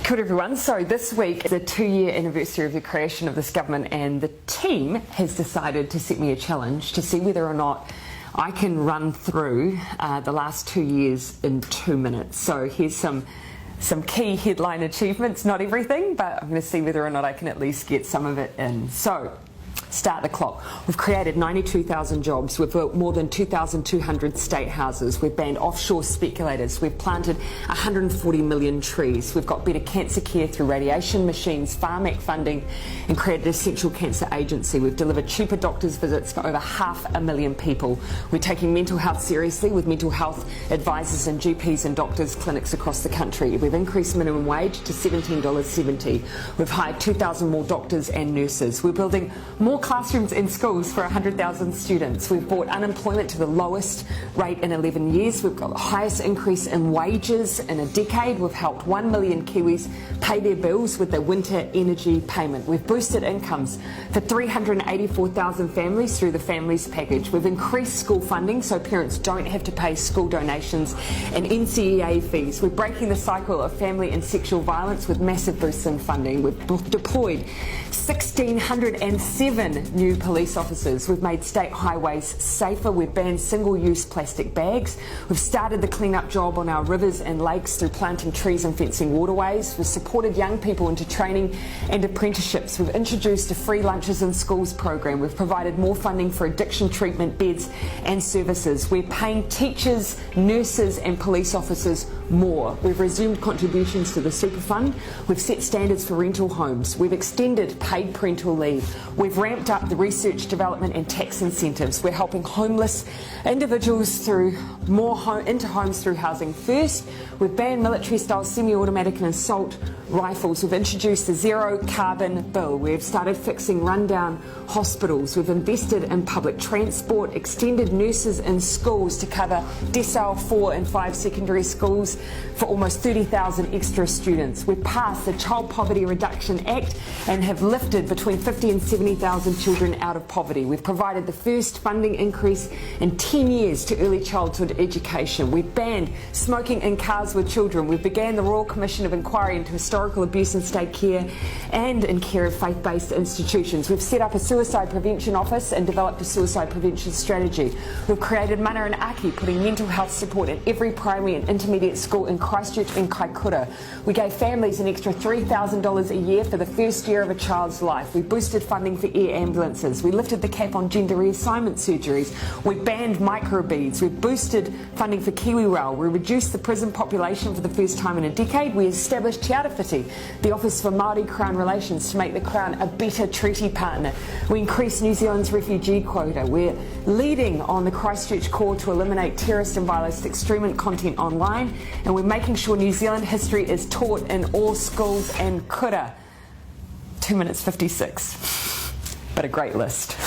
Kia ora everyone. So this week is the 2-year anniversary of the creation of this government, and the team has decided to set me a challenge to see whether or not I can run through the last 2 years in 2 minutes. So here's some key headline achievements, not everything, but I'm going to see whether or not I can at least get some of it in. So start the clock. We've created 92,000 jobs. We've built more than 2,200 state houses. We've banned offshore speculators. We've planted 140 million trees. We've got better cancer care through radiation machines, Pharmac funding, and created a central cancer agency. We've delivered cheaper doctors' visits for over 500,000 people. We're taking mental health seriously with mental health advisors and GPs and doctors' clinics across the country. We've increased minimum wage to $17.70. We've hired 2,000 more doctors and nurses. We're building more classrooms in schools for 100,000 students. We've brought unemployment to the lowest rate in 11 years. We've got the highest increase in wages in a decade. We've helped 1 million Kiwis pay their bills with their winter energy payment. We've boosted incomes for 384,000 families through the Families Package. We've increased school funding so parents don't have to pay school donations and NCEA fees. We're breaking the cycle of family and sexual violence with massive boosts in funding. We've deployed 1,607 new police officers. We've made state highways safer. We've banned single-use plastic bags. We've started the clean-up job on our rivers and lakes through planting trees and fencing waterways. We've supported young people into training and apprenticeships. We've introduced a free lunches in schools program. We've provided more funding for addiction treatment beds and services. We're paying teachers, nurses and police officers more. We've resumed contributions to the super fund. We've set standards for rental homes. We've extended paid parental leave. We've ramped up the research, development and tax incentives. We're helping homeless individuals through into homes through Housing First. We've banned military-style semi-automatic and assault rifles. We've introduced the zero carbon bill. We've started fixing rundown hospitals. We've invested in public transport, extended nurses in schools to cover decile 4 and 5 secondary schools for almost 30,000 extra students. We've passed the Child Poverty Reduction Act and have lifted between 50 and 70,000 children out of poverty. We've provided the first funding increase in 10 years to early childhood education. We've banned smoking in cars with children. We've began the Royal Commission of Inquiry into historical abuse in state care and in care of faith-based institutions. We've set up a suicide prevention office and developed a suicide prevention strategy. We've created Mana and Aki, putting mental health support in every primary and intermediate school in Christchurch and Kaikoura. We gave families an extra $3,000 a year for the first year of a child's life. We boosted funding for air ambulances. We lifted the cap on gender reassignment surgeries. We banned microbeads. We boosted funding for KiwiRail. We reduced the prison population for the first time in a decade. We established Te Arawhiti, the Office for Māori Crown Relations, to make the Crown a better treaty partner. We increased New Zealand's refugee quota. We're leading on the Christchurch call to eliminate terrorist and violent extremist content online, and we're making sure New Zealand history is taught in all schools and kura. 2 minutes 56, but a great list.